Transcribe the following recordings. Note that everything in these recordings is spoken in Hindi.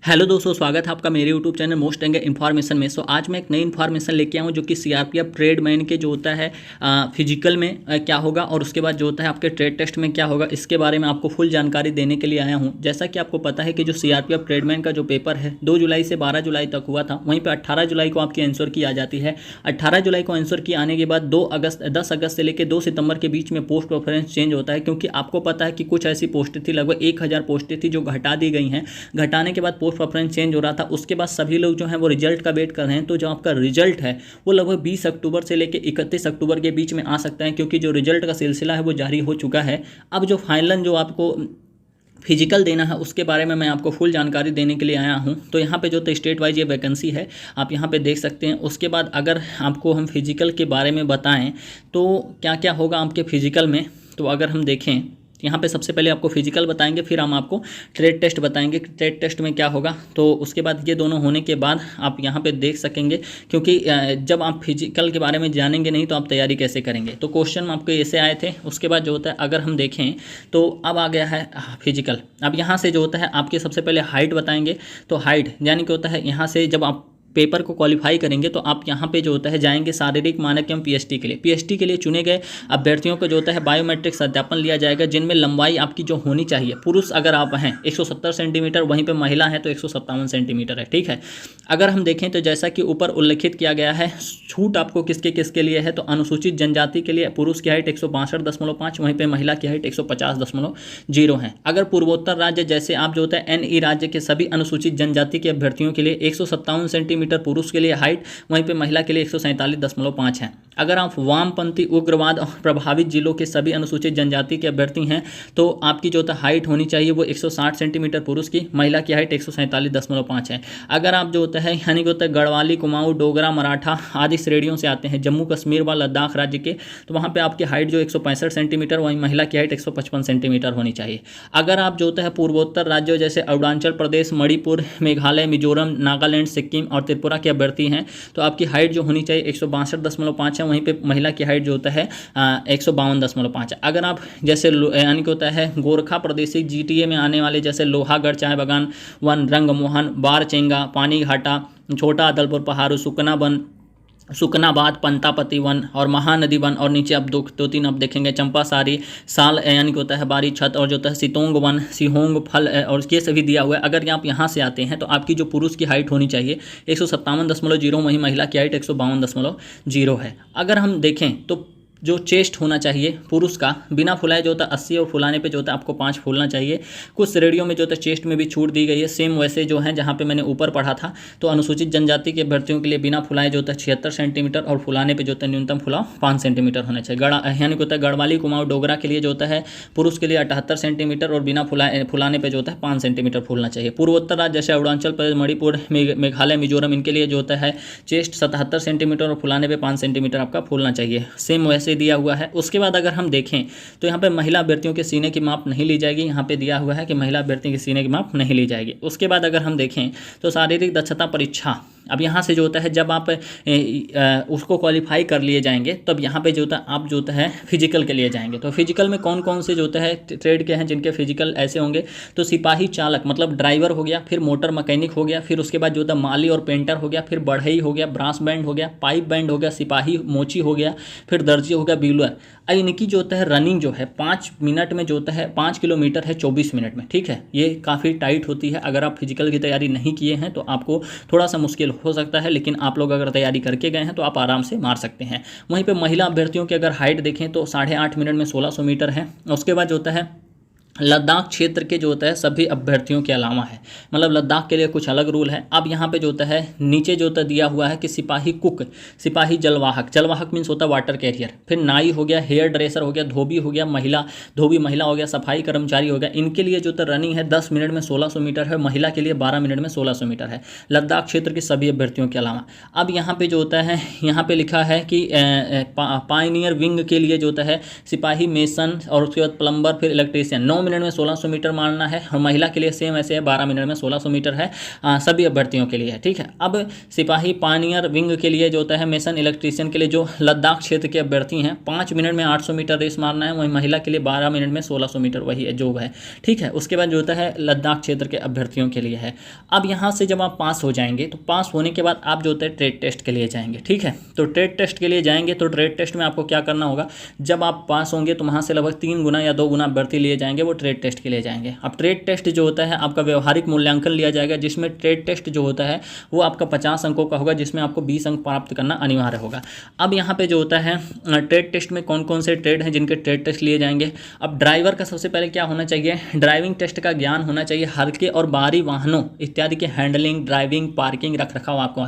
हेलो दोस्तों, स्वागत है आपका मेरे यूट्यूब चैनल मोस्ट एंगे इन्फॉर्मेशन में। आज मैं एक नई इन्फॉर्मेशन लेके आया हूँ जो कि सीआरपीएफ ट्रेडमैन के जो होता है फिजिकल में क्या होगा और उसके बाद जो होता है आपके ट्रेड टेस्ट में क्या होगा, इसके बारे में आपको फुल जानकारी देने के लिए आया हूँ। जैसा कि आपको पता है कि जो सीआरपीएफ ट्रेडमैन का जो पेपर है 2 जुलाई से 12 जुलाई तक हुआ था, वहीं पर 18 जुलाई को आपकी आंसर की आ जाती है। 18 जुलाई को आंसर की आने के बाद 10 अगस्त से लेकर 2 सितंबर के बीच में पोस्ट प्रेफरेंस चेंज होता है, क्योंकि आपको पता है कि कुछ ऐसी पोस्टें थी, लगभग 1000 पोस्टें थी जो घटा दी गई हैं। घटाने के बाद पोस्ट प्रेफरेंस चेंज हो रहा था, उसके बाद सभी लोग जो हैं वो रिजल्ट का वेट कर रहे हैं। तो जो आपका रिजल्ट है वो लगभग 20 अक्टूबर से लेकर 31 अक्टूबर के बीच में आ सकता है, क्योंकि जो रिजल्ट का सिलसिला है वो जारी हो चुका है। अब जो फाइनल जो आपको फिजिकल देना है उसके बारे में मैं आपको फुल जानकारी देने के लिए आया हूं। तो यहाँ पे जो तो स्टेट वाइज ये वैकेंसी है, आप यहाँ पे देख सकते हैं। उसके बाद अगर आपको हम फिजिकल के बारे में बताएं तो क्या क्या होगा आपके फिजिकल में, तो अगर हम देखें यहाँ पे सबसे पहले आपको फिजिकल बताएंगे, फिर हम आपको ट्रेड टेस्ट बताएंगे ट्रेड टेस्ट में क्या होगा। तो उसके बाद ये दोनों होने के बाद आप यहाँ पे देख सकेंगे, क्योंकि जब आप फिजिकल के बारे में जानेंगे नहीं तो आप तैयारी कैसे करेंगे। तो क्वेश्चन आपके ऐसे आए थे। उसके बाद जो होता है अगर हम देखें तो अब आ गया है फिजिकल। अब यहाँ से जो होता है आपके सबसे पहले हाइट बताएंगे। तो हाइट यानी कि होता है यहाँ से जब आप पेपर को क्वालिफाई करेंगे तो आप यहाँ पे जो होता है जाएंगे शारीरिक मानक एवं पीएचटी के लिए। पीएचटी के लिए चुने गए अभ्यर्थियों को जो होता है बायोमेट्रिक सत्यापन लिया जाएगा, जिनमें लंबाई आपकी जो होनी चाहिए, पुरुष अगर आप हैं 170 सेंटीमीटर, वहीं पे महिला है तो 157 सेंटीमीटर है। ठीक है। अगर हम देखें तो जैसा कि ऊपर उल्लेखित किया गया है, छूट आपको किसके किसके लिए है, तो अनुसूचित जनजाति के लिए पुरुष की हाइट 162.5, वहीं पर महिला की हाइट 150.0 है। अगर पूर्वोत्तर राज्य जैसे आप जो होता है एनई राज्य के सभी अनुसूचित जनजाति के अभ्यर्थियों के लिए 157 सेंटीमीटर पुरुष के लिए हाइट, वहीं पे महिला के लिए 147.5 है। अगर आप वामपंथी उग्रवाद और प्रभावित जिलों के सभी अनुसूचित जनजाति के अभ्यर्थी हैं तो आपकी जो हाइट होनी चाहिए वो 160 सेंटीमीटर पुरुष की, महिला की हाइट 147.5 है। अगर आप जो होता है यानी कि होता है गढ़वाली, कुमाऊं, डोगरा, मराठा आदि श्रेणियों से आते हैं, जम्मू कश्मीर व लद्दाख राज्य के, तो वहाँ पर आपकी हाइट जो 165 सेंटीमीटर, वहीं महिला की हाइट 155 सेंटीमीटर होनी चाहिए। अगर आप जो होता है पूर्वोत्तर राज्यों जैसे अरुणाचल प्रदेश, मणिपुर, मेघालय, मिजोरम, नागालैंड, सिक्किम और त्रिपुरा के अभ्यर्थी हैं तो आपकी हाइट जो होनी चाहिए 162.5 है, वहीं पे महिला की हाइट जो होता है 152.5 है। अगर आप जैसे यानी कि होता है गोरखा प्रदेशी जीटीए में आने वाले जैसे लोहागढ़, चाय बागान वन, रंगमोहन, बारचेंगा, पानी घाटा, छोटा अदलपुर पहाड़ू, सुकनाबाद, पंतापति वन और महानदी वन, और नीचे आप दो तीन आप देखेंगे चंपासारी, साल यानी कि होता है बारी छत, और जो होता है सितोंग वन, सिहोंग फल, और ये सभी दिया हुआ है। अगर आप यहाँ से आते हैं तो आपकी जो पुरुष की हाइट होनी चाहिए 157.0, वहीं महिला की हाइट 152.0 है। अगर हम देखें तो जो चेस्ट होना चाहिए पुरुष का बिना फुलाए जो होता है 80, और फुलाने पे जो होता है आपको 5 फूलना चाहिए। कुछ श्रेणियों में जो होता है चेस्ट में भी छूट दी गई है, सेम वैसे जो है जहाँ पे मैंने ऊपर पढ़ा था। तो अनुसूचित जनजाति के अभ्यर्थियों के लिए बिना फुलाए जो होता है 76 सेंटीमीटर, और फुलाने पे जो होता है न्यूनतम फुलाव 5 सेंटीमीटर होना चाहिए। यानी कि होता है गढ़वाली, कुमाऊं, डोगरा के लिए जो होता है पुरुष के लिए 78 सेंटीमीटर, और बिना फुलाने पर जो होता है 5 सेंटीमीटर फूलना चाहिए। पूर्वोत्तर राज्य जैसे अरुणाचल प्रदेश, मणिपुर, मेघालय, मिजोरम, इनके लिए जो होता है चेस्ट 77 सेंटीमीटर और फुलाने पर 5 सेंटीमीटर आपका फूलना चाहिए। सेम वैसे दिया हुआ है। उसके बाद अगर हम देखें तो यहाँ पे महिला अभ्यर्थियों के सीने की माप नहीं ली जाएगी। यहाँ पे दिया हुआ है कि महिला अभ्यर्थियों के सीने की माप नहीं ली जाएगी। उसके बाद अगर हम देखें तो शारीरिक दक्षता परीक्षा, अब यहाँ से जो होता है जब आप उसको क्वालिफाई कर लिए जाएंगे तब यहाँ पे जो होता है आप जो होता है फिजिकल के लिए जाएंगे। तो फिजिकल में कौन कौन से जो होता है ट्रेड के हैं जिनके फिजिकल ऐसे होंगे, तो सिपाही चालक मतलब ड्राइवर हो गया, फिर मोटर मैकेनिक हो गया, फिर उसके बाद जो होता है माली और पेंटर हो गया, फिर बढ़ई हो गया, ब्रास बैंड हो गया, पाइप बैंड हो गया, सिपाही मोची हो गया, फिर दर्जी हो गया, बिलर। इनकी जो होता है रनिंग जो है 5 मिनट में जो होता है 5 किलोमीटर है 24 मिनट में। ठीक है, ये काफ़ी टाइट होती है। अगर आप फिजिकल की तैयारी नहीं किए हैं तो आपको थोड़ा सा मुश्किल हो सकता है, लेकिन आप लोग अगर तैयारी करके गए हैं तो आप आराम से मार सकते हैं। वहीं पे महिला अभ्यर्थियों की अगर हाइट देखें तो 8.5 मिनट में 1600 मीटर है। उसके बाद जो होता है लद्दाख क्षेत्र के जो होता है सभी अभ्यर्थियों के अलावा है, मतलब लद्दाख के लिए कुछ अलग रूल है। अब यहाँ पे जो होता है नीचे जो होता दिया हुआ है कि सिपाही कुक, सिपाही जलवाहक, जलवाहक मीन्स होता है वाटर कैरियर, फिर नाई हो गया, हेयर ड्रेसर हो गया, धोबी हो गया, धोबी महिला हो गया, सफाई कर्मचारी हो गया। इनके लिए जो होता है रनिंग है 10 मिनट में 1600 मीटर है, महिला के लिए 12 मिनट में 1600 मीटर है, लद्दाख क्षेत्र के सभी अभ्यर्थियों के अलावा। अब यहाँ पे जो होता है यहाँ पे लिखा है कि पायनियर विंग के लिए जो होता है सिपाही, मेसन और उसके बाद प्लम्बर, फिर इलेक्ट्रीशियन 9 मिनट में 1600 मीटर मारना है, और महिला के लिए सेम ऐसे है 12 मिनट में 1600 मीटर है सभी अभ्यर्थियों के लिए है। ठीक है, अब सिपाही पायनियर विंग के लिए जो होता है मेसन इलेक्ट्रीशियन के लिए जो लद्दाख क्षेत्र के अभ्यर्थी हैं 5 मिनट में 800 मीटर रेस मारना है, वहीं महिला के लिए 12 मिनट में 1600 मीटर वही है जो है। ठीक है, उसके बाद जो होता है लद्दाख क्षेत्र के अभ्यर्थियों के लिए है। अब यहाँ से जब आप पास हो जाएंगे तो पास होने के बाद आप जो होता है ट्रेड टेस्ट के लिए जाएंगे। ठीक है, तो ट्रेड टेस्ट के लिए जाएंगे तो ट्रेड टेस्ट में आपको क्या करना होगा, जब आप पास होंगे तो वहाँ से लगभग 3 गुना या 2 गुना अभ्यर्थी लिए जाएंगे, वो ट्रेड टेस्ट के लिए जाएंगे। अब ट्रेड टेस्ट जो होता है आपका व्यवहारिक मूल्यांकन लिया जाएगा, जिसमें ट्रेड टेस्ट जो होता है वो आपका 50 अंकों का होगा, जिसमें आपको 20 अंक प्राप्त करना अनिवार्य होगा। अब यहाँ पे जो होता है ट्रेड टेस्ट में कौन कौन से ट्रेड हैं जिनके ट्रेड टेस्ट लिए जाएंगे। अब ड्राइवर का सबसे पहले क्या होना चाहिए, ड्राइविंग टेस्ट का ज्ञान होना चाहिए, हल्के और भारी वाहनों इत्यादि के हैंडलिंग, ड्राइविंग, पार्किंग, रखरखाव आपको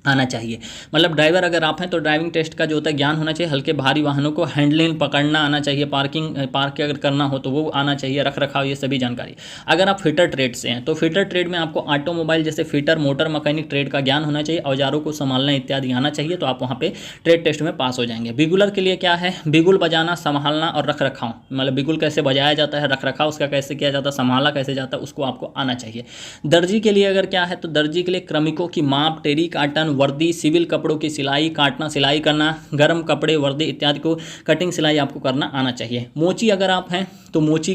आना चाहिए। मतलब ड्राइवर अगर आप हैं तो ड्राइविंग टेस्ट का जो होता है ज्ञान होना चाहिए, हल्के भारी वाहनों को हैंडलिंग पकड़ना आना चाहिए, पार्क अगर करना हो तो वो आना चाहिए, रख रखाव ये सभी जानकारी। अगर आप फिटर ट्रेड से हैं तो फिटर ट्रेड में आपको ऑटोमोबाइल जैसे फिटर, मोटर मैकेनिक ट्रेड का ज्ञान होना चाहिए, औजारों को संभालना इत्यादि आना चाहिए, तो आप वहाँ पे ट्रेड टेस्ट में पास हो जाएंगे। बिगुलर के लिए क्या है, बिगुल बजाना, संभालना और रख रखाव, मतलब बिगुल कैसे बजाया जाता है, रख रखाव उसका कैसे किया जाता है, संभाला कैसे जाता है, उसको आपको आना चाहिए। दर्जी के लिए अगर क्या है तो दर्जी के लिए श्रमिकों की माप, टेरी काटन, वर्दी, सिविल कपड़ों की सिलाई, काटना, सिलाई करना, गर्म कपड़े, वर्दी इत्यादि को कटिंग सिलाई आपको करना आना चाहिए। मोची अगर आप हैं तो मोची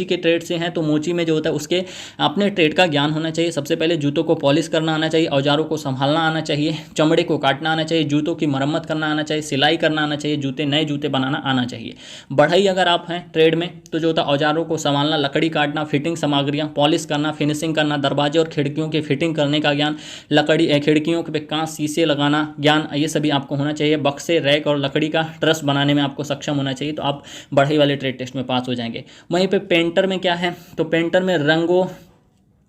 के ट्रेड से हैं तो मोची में जो होता है उसके अपने ट्रेड का ज्ञान होना चाहिए। सबसे पहले जूतों को पॉलिश करना आना चाहिए, औजारों को संभालना आना चाहिए, चमड़े को काटना आना चाहिए, जूतों की मरम्मत करना आना चाहिए, सिलाई करना आना चाहिए, नए जूते बनाना आना चाहिए। बढ़ई अगर आप हैं ट्रेड में तो जो होता है औजारों को संभालना, लकड़ी काटना, फिटिंग सामग्रियाँ, पॉलिश करना, फिनिशिंग करना, दरवाजे और खिड़कियों की फिटिंग करने का ज्ञान, लकड़ी खिड़कियों पे कांच शीशे लगाना ज्ञान, ये सभी आपको होना चाहिए। बक्से, रैक और लकड़ी का ट्रस बनाने में आपको सक्षम होना चाहिए, तो आप बढ़ई वाले ट्रेड टेस्ट में पास हो जाएंगे। वहीं पे पेंटर में क्या है, तो पेंटर में रंगों,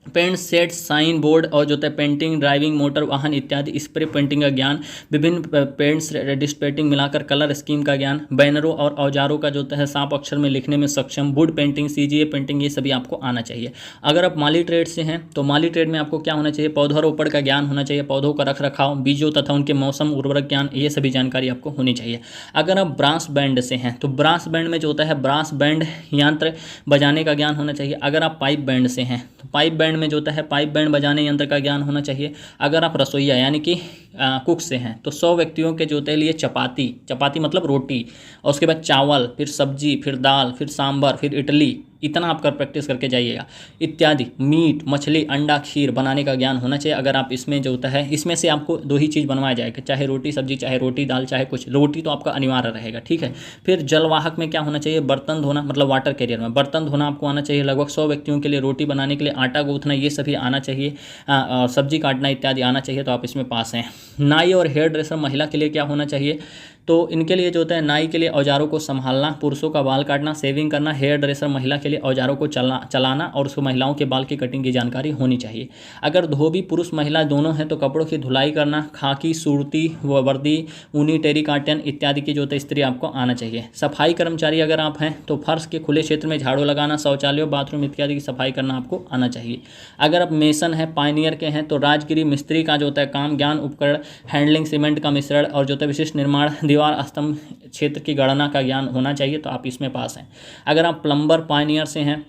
पेंट सेट, साइन बोर्ड और जो होता है पेंटिंग, ड्राइविंग, मोटर वाहन इत्यादि स्प्रे पेंटिंग का ज्ञान, विभिन्न पेंट्स डिस्पेटिंग मिलाकर कलर स्कीम का ज्ञान, बैनरों और औजारों का जो होता है सांप अक्षर में लिखने में सक्षम, वुड पेंटिंग, सीजीए पेंटिंग, ये सभी आपको आना चाहिए। अगर आप माली ट्रेड से हैं तो माली ट्रेड में आपको क्या होना चाहिए, पौधारोपण का ज्ञान होना चाहिए, पौधों का रख रखाव, बीजों तथा उनके मौसम, उर्वरक ज्ञान, ये सभी जानकारी आपको होनी चाहिए। अगर आप ब्रास बैंड से हैं तो ब्रास बैंड में जो होता है ब्रास बैंड यंत्र बजाने का ज्ञान होना चाहिए। अगर आप पाइप बैंड से हैं तो पाइप बैंड में जो होता है पाइप बैंड बजाने यंत्र का ज्ञान होना चाहिए। अगर आप रसोईया यानी कि कुक से हैं तो 100 व्यक्तियों के जो होते हैं लिए चपाती मतलब रोटी, और उसके बाद चावल, फिर सब्जी, फिर दाल, फिर सांभर, फिर इडली, इतना आप कर प्रैक्टिस करके जाइएगा इत्यादि। मीट, मछली, अंडा, खीर बनाने का ज्ञान होना चाहिए। अगर आप इसमें जो होता है इसमें से आपको 2 ही चीज़ बनवाया जाएगा, चाहे रोटी सब्जी, चाहे रोटी दाल, चाहे कुछ, रोटी तो आपका अनिवार्य रहेगा। ठीक है, फिर जलवाहक में क्या होना चाहिए, बर्तन धोना, मतलब वाटर कैरियर में बर्तन धोना आपको आना चाहिए। लगभग 100 व्यक्तियों के लिए रोटी बनाने के लिए आटा गूंथना, ये सभी आना चाहिए, और सब्जी काटना इत्यादि आना चाहिए, तो आप इसमें पास हैं। नाई और हेयर ड्रेसर महिला के लिए क्या होना चाहिए, तो इनके लिए जो होता है नाई के लिए औजारों को संभालना, पुरुषों का बाल काटना, सेविंग करना, हेयर ड्रेसर महिला के लिए औजारों को चलाना और उसको महिलाओं के बाल की कटिंग की जानकारी होनी चाहिए। अगर धोबी पुरुष महिला दोनों हैं तो कपड़ों की धुलाई करना, खाकी, सूरती, वर्दी, ऊनी, टेरी काटन इत्यादि की जो होता है स्त्री आपको आना चाहिए। सफाई कर्मचारी अगर आप हैं तो फर्श के खुले क्षेत्र में झाड़ू लगाना, शौचालयों, बाथरूम इत्यादि की सफाई करना आपको आना चाहिए। अगर आप मेसन है, पायनियर के हैं तो राजगिरी मिस्त्री का जो होता है काम, ज्ञान, उपकरण, हैंडलिंग, सीमेंट का मिश्रण और जो होता है विशिष्ट निर्माण, दीवार स्तंभ क्षेत्र की गणना का ज्ञान होना चाहिए, तो आप इसमें पास हैं। अगर आप प्लम्बर पायनियर से हैं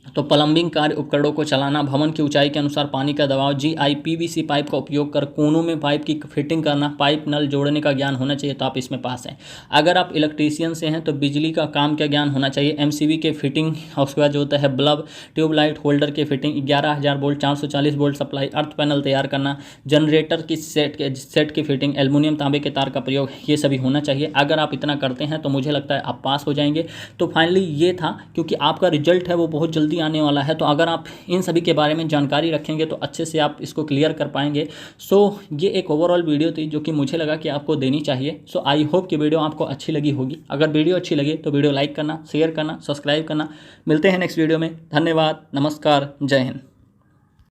तो प्लम्बिंग कार्य उपकरणों को चलाना, भवन की ऊंचाई के अनुसार पानी का दबाव, जीआई पीवीसी पाइप का उपयोग कर कोनों में पाइप की फिटिंग करना, पाइप नल जोड़ने का ज्ञान होना चाहिए, तो आप इसमें पास हैं। अगर आप इलेक्ट्रीशियन से हैं तो बिजली का काम का ज्ञान होना चाहिए, एमसीबी के फिटिंग और उसके बाद जो होता है बल्ब, ट्यूबलाइट होल्डर के फिटिंग, 11,000 वोल्ट 440 वोल्ट सप्लाई, अर्थ पैनल तैयार करना, जनरेटर की सेट की फिटिंग, एल्युमिनियम तांबे के तार का प्रयोग, ये सभी होना चाहिए। अगर आप इतना करते हैं तो मुझे लगता है आप पास हो जाएंगे। तो फाइनली ये था, क्योंकि आपका रिजल्ट है वो बहुत जल्दी आने वाला है, तो अगर आप इन सभी के बारे में जानकारी रखेंगे तो अच्छे से आप इसको क्लियर कर पाएंगे। सो ये एक ओवरऑल वीडियो थी जो कि मुझे लगा कि आपको देनी चाहिए। सो आई होप कि वीडियो आपको अच्छी लगी होगी। अगर वीडियो अच्छी लगे तो वीडियो लाइक करना, शेयर करना, सब्सक्राइब करना। मिलते हैं नेक्स्ट वीडियो में। धन्यवाद, नमस्कार, जय हिंद।